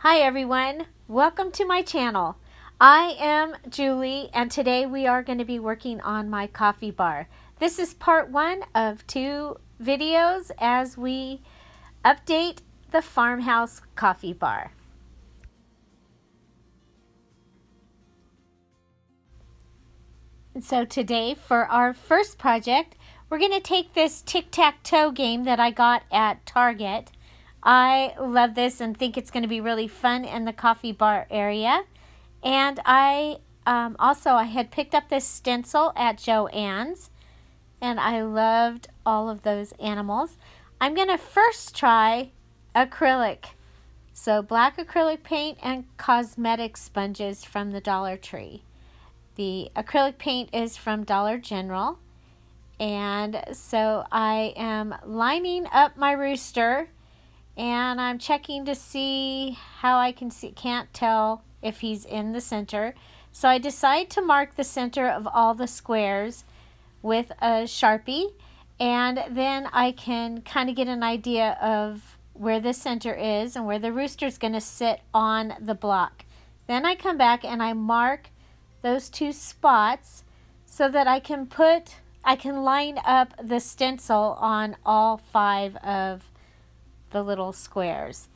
Hi everyone, welcome to my channel. I am Julie and today we are going to be working on my coffee bar. This is part one of 2 videos as we update the farmhouse coffee bar. And so today for our first project, we're going to take this tic-tac-toe game that I got at Target. I love this and think it's going to be really fun in the coffee bar area. And I had picked up this stencil at Joann's, and I loved all of those animals. I'm going to first try acrylic. So black acrylic paint and cosmetic sponges from the Dollar Tree. The acrylic paint is from Dollar General. And so I am lining up my rooster. And I'm checking to see how I can't tell if he's in the center. So I decide to mark the center of all the squares with a Sharpie. And then I can kind of get an idea of where the center is and where the rooster's going to sit on the block. Then I come back and I mark those 2 spots so that I can line up the stencil on all 5 of the little squares.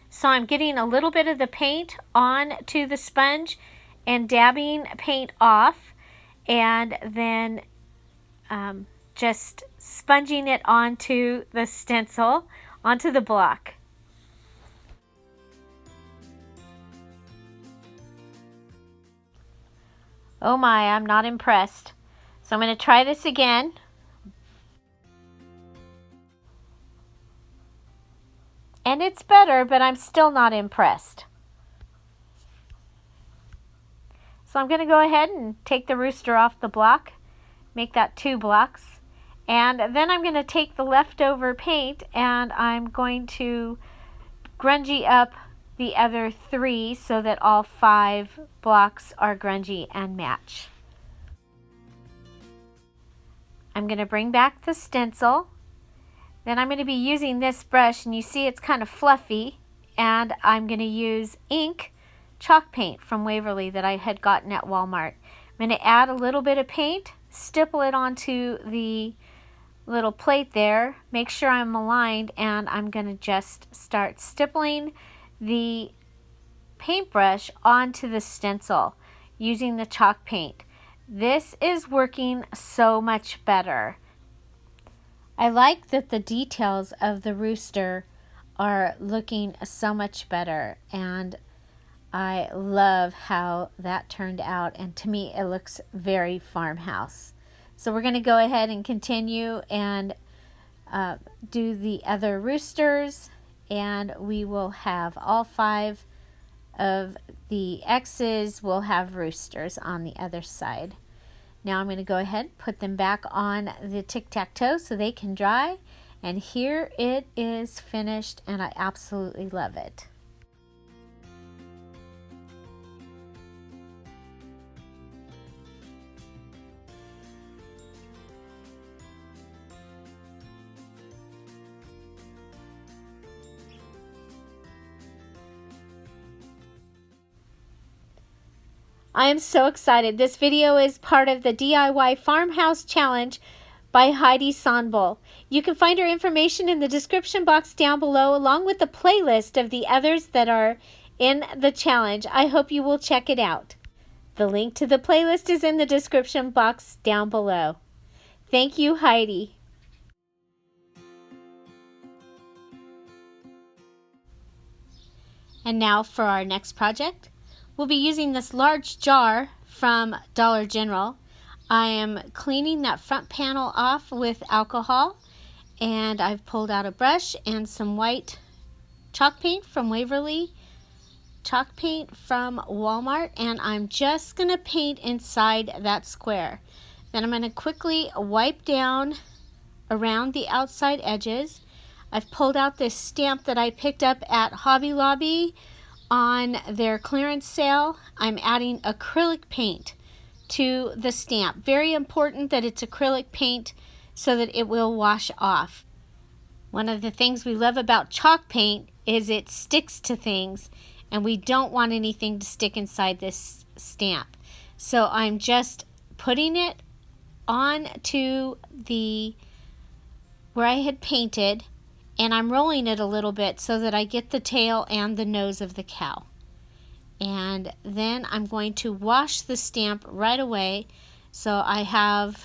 So I'm getting a little bit of the paint on to the sponge and dabbing paint off, and then just sponging it onto the stencil, onto the block. Oh my, I'm not impressed. So I'm going to try this again. And it's better, but I'm still not impressed. So I'm going to go ahead and take the rooster off the block, make that 2 blocks. And then I'm going to take the leftover paint and I'm going to grungy up the other 3 so that all 5 blocks are grungy and match. I'm going to bring back the stencil. Then I'm going to be using this brush, and you see it's kind of fluffy, and I'm going to use ink chalk paint from Waverly that I had gotten at Walmart. I'm going to add a little bit of paint, stipple it onto the little plate there, make sure I'm aligned, and I'm going to just start stippling the paintbrush onto the stencil using the chalk paint. This is working so much better. I like that the details of the rooster are looking so much better, and I love how that turned out, and to me it looks very farmhouse. So we're going to go ahead and continue and do the other roosters, and we will have all 5 of the X's will have roosters on the other side. Now I'm going to go ahead and put them back on the tic-tac-toe so they can dry. And here it is finished, and I absolutely love it. I am so excited. This video is part of the DIY Farmhouse Challenge by Heidi Sonboul. You can find her information in the description box down below, along with the playlist of the others that are in the challenge. I hope you will check it out. The link to the playlist is in the description box down below. Thank you, Heidi. And now for our next project. We'll be using this large jar from Dollar General. I am cleaning that front panel off with alcohol, and I've pulled out a brush and some white chalk paint from Waverly, chalk paint from Walmart, and I'm just going to paint inside that square. Then I'm going to quickly wipe down around the outside edges. I've pulled out this stamp that I picked up at Hobby Lobby on their clearance sale. I'm adding acrylic paint to the stamp. Very important that it's acrylic paint so that it will wash off. One of the things we love about chalk paint is it sticks to things, and we don't want anything to stick inside this stamp. So I'm just putting it on to the where I had painted, and I'm rolling it a little bit so that I get the tail and the nose of the cow. And then I'm going to wash the stamp right away. So I have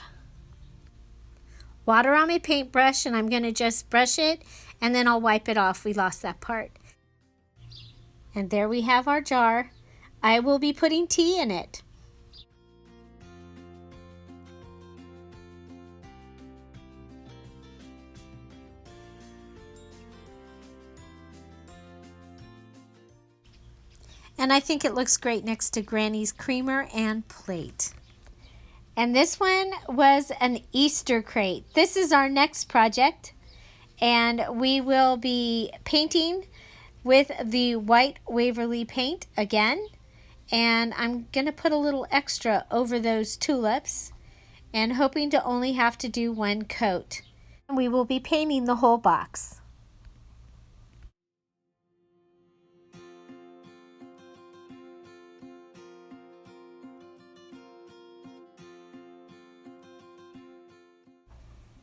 water on my paintbrush, and I'm going to just brush it, and then I'll wipe it off. We lost that part. And there we have our jar. I will be putting tea in it. And I think it looks great next to Granny's creamer and plate. And this one was an Easter crate. This is our next project, and we will be painting with the white Waverly paint again. And I'm going to put a little extra over those tulips and hoping to only have to do one coat. We will be painting the whole box.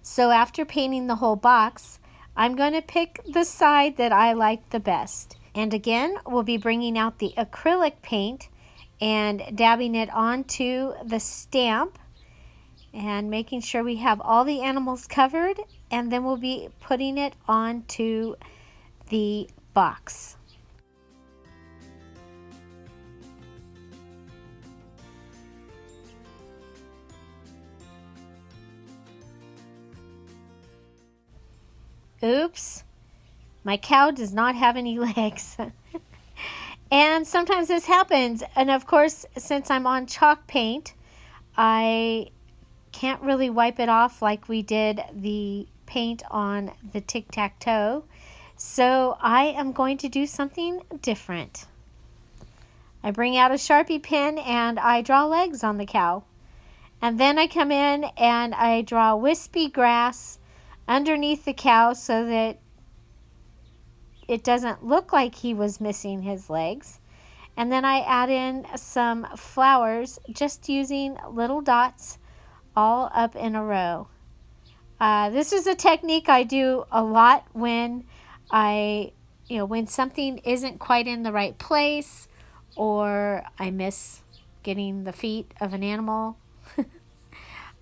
So after painting the whole box, I'm going to pick the side that I like the best. And again, we'll be bringing out the acrylic paint and dabbing it onto the stamp and making sure we have all the animals covered, and then we'll be putting it onto the box. Oops, my cow does not have any legs. And sometimes this happens, and of course, since I'm on chalk paint, I can't really wipe it off like we did the paint on the tic-tac-toe. So I am going to do something different. I bring out a Sharpie pen and I draw legs on the cow. And then I come in and I draw wispy grass underneath the cow so that it doesn't look like he was missing his legs. And then I add in some flowers, just using little dots all up in a row. This is a technique I do a lot when when something isn't quite in the right place, or I miss getting the feet of an animal.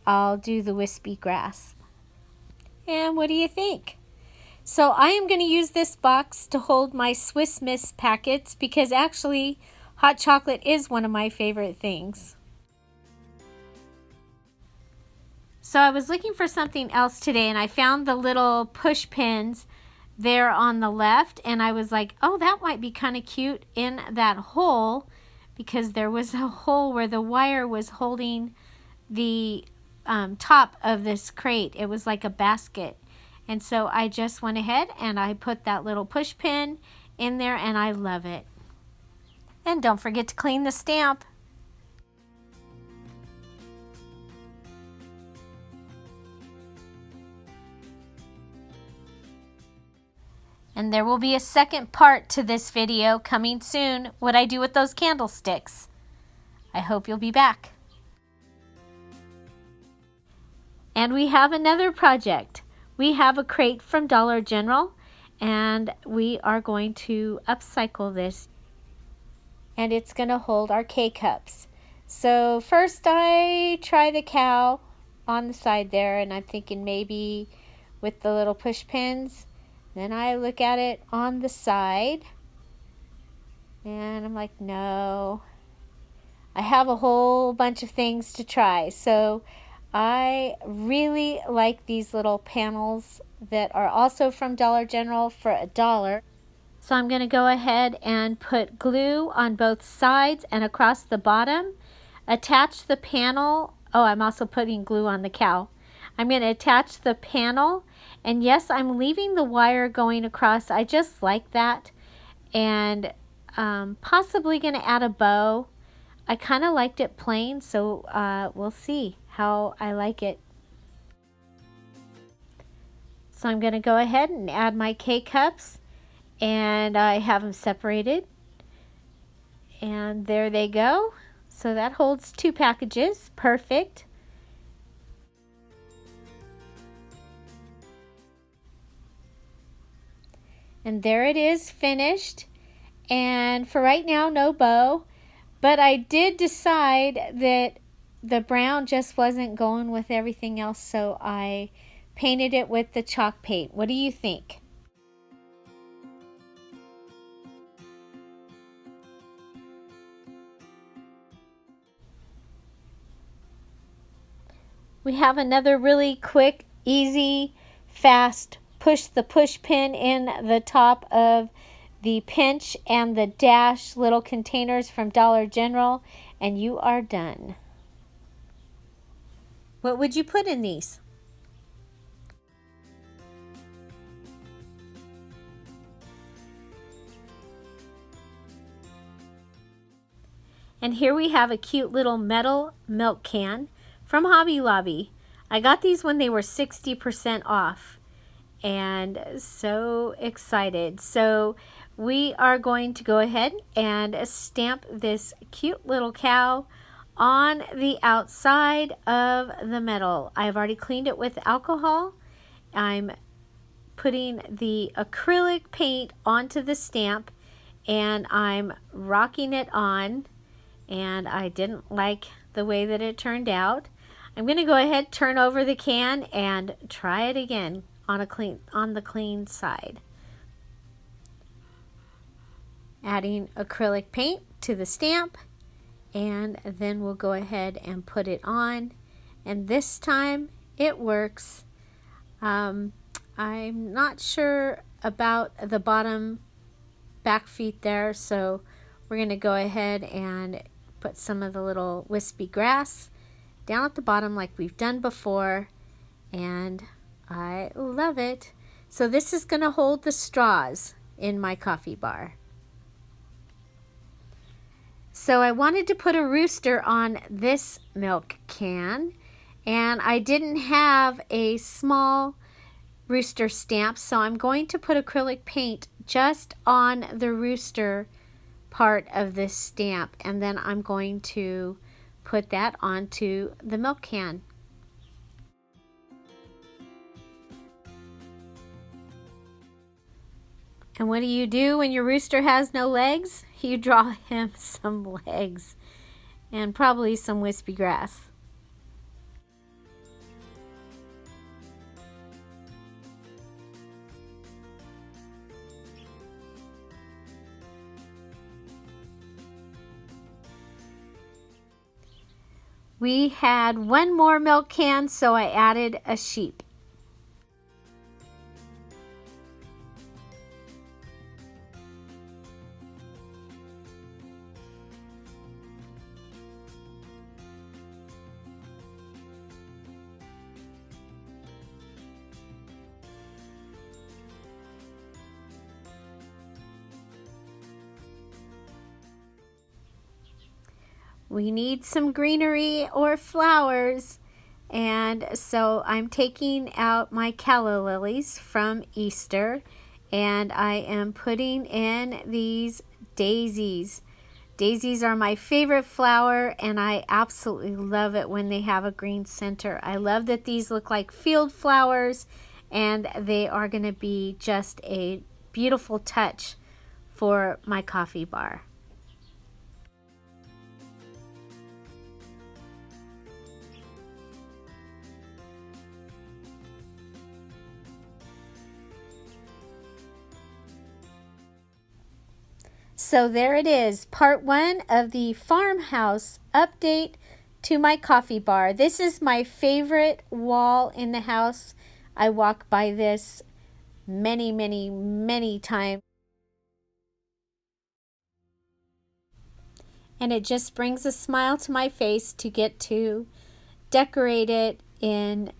I'll do the wispy grass. And what do you think? So I am going to use this box to hold my Swiss Miss packets, because actually hot chocolate is one of my favorite things. So I was looking for something else today, and I found the little push pins there on the left, and I was like, oh, that might be kind of cute in that hole, because there was a hole where the wire was holding the top of this crate. It was like a basket. And so I just went ahead and I put that little push pin in there, and I love it. And don't forget to clean the stamp. And there will be a second part to this video coming soon, what I do with those candlesticks. I hope you'll be back. And we have another project. We have a crate from Dollar General, and we are going to upcycle this. And it's going to hold our K-cups. So first I try the cow on the side there, and I'm thinking maybe with the little push pins. Then I look at it on the side, and I'm like, no. I have a whole bunch of things to try. So I really like these little panels that are also from Dollar General for $1. So I'm going to go ahead and put glue on both sides and across the bottom. Attach the panel. Oh, I'm also putting glue on the cow. I'm going to attach the panel. And yes, I'm leaving the wire going across. I just like that. And possibly going to add a bow. I kind of liked it plain, so we'll see how I like it. So I'm going to go ahead and add my K-cups, and I have them separated. And there they go. So that holds 2 packages. Perfect. And there it is, finished. And for right now, no bow. But I did decide that the brown just wasn't going with everything else, so I painted it with the chalk paint. What do you think? We have another really quick, easy, fast push the push pin in the top of the pinch and the dash little containers from Dollar General, and you are done. What would you put in these? And here we have a cute little metal milk can from Hobby Lobby. I got these when they were 60% off, and so excited. So we are going to go ahead and stamp this cute little cow on the outside of the metal. I've already cleaned it with alcohol. I'm putting the acrylic paint onto the stamp, and I'm rocking it on, and I didn't like the way that it turned out. I'm going to go ahead, turn over the can, and try it again on the clean side. Adding acrylic paint to the stamp, and then we'll go ahead and put it on, and this time it works. I'm not sure about the bottom back feet there, so we're going to go ahead and put some of the little wispy grass down at the bottom like we've done before, and I love it. So this is going to hold the straws in my coffee bar. So I wanted to put a rooster on this milk can, and I didn't have a small rooster stamp, so I'm going to put acrylic paint just on the rooster part of this stamp, and then I'm going to put that onto the milk can. And what do you do when your rooster has no legs? You draw him some legs and probably some wispy grass. We had one more milk can, so I added a sheep. We need some greenery or flowers, and so I'm taking out my calla lilies from Easter, and I am putting in these daisies. Daisies are my favorite flower, and I absolutely love it when they have a green center. I love that these look like field flowers, and they are going to be just a beautiful touch for my coffee bar. So there it is, part 1 of the farmhouse update to my coffee bar. This is my favorite wall in the house. I walk by this many times. And it just brings a smile to my face to get to decorate it in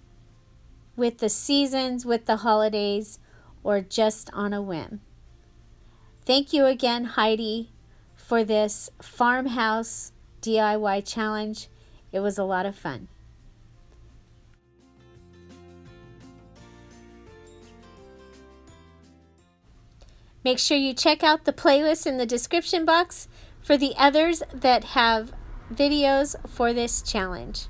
with the seasons, with the holidays, or just on a whim. Thank you again, Heidi, for this farmhouse DIY challenge. It was a lot of fun. Make sure you check out the playlist in the description box for the others that have videos for this challenge.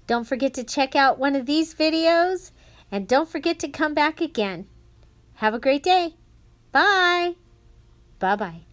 Don't forget to check out one of these videos, and don't forget to come back again. Have a great day. Bye. Bye-bye.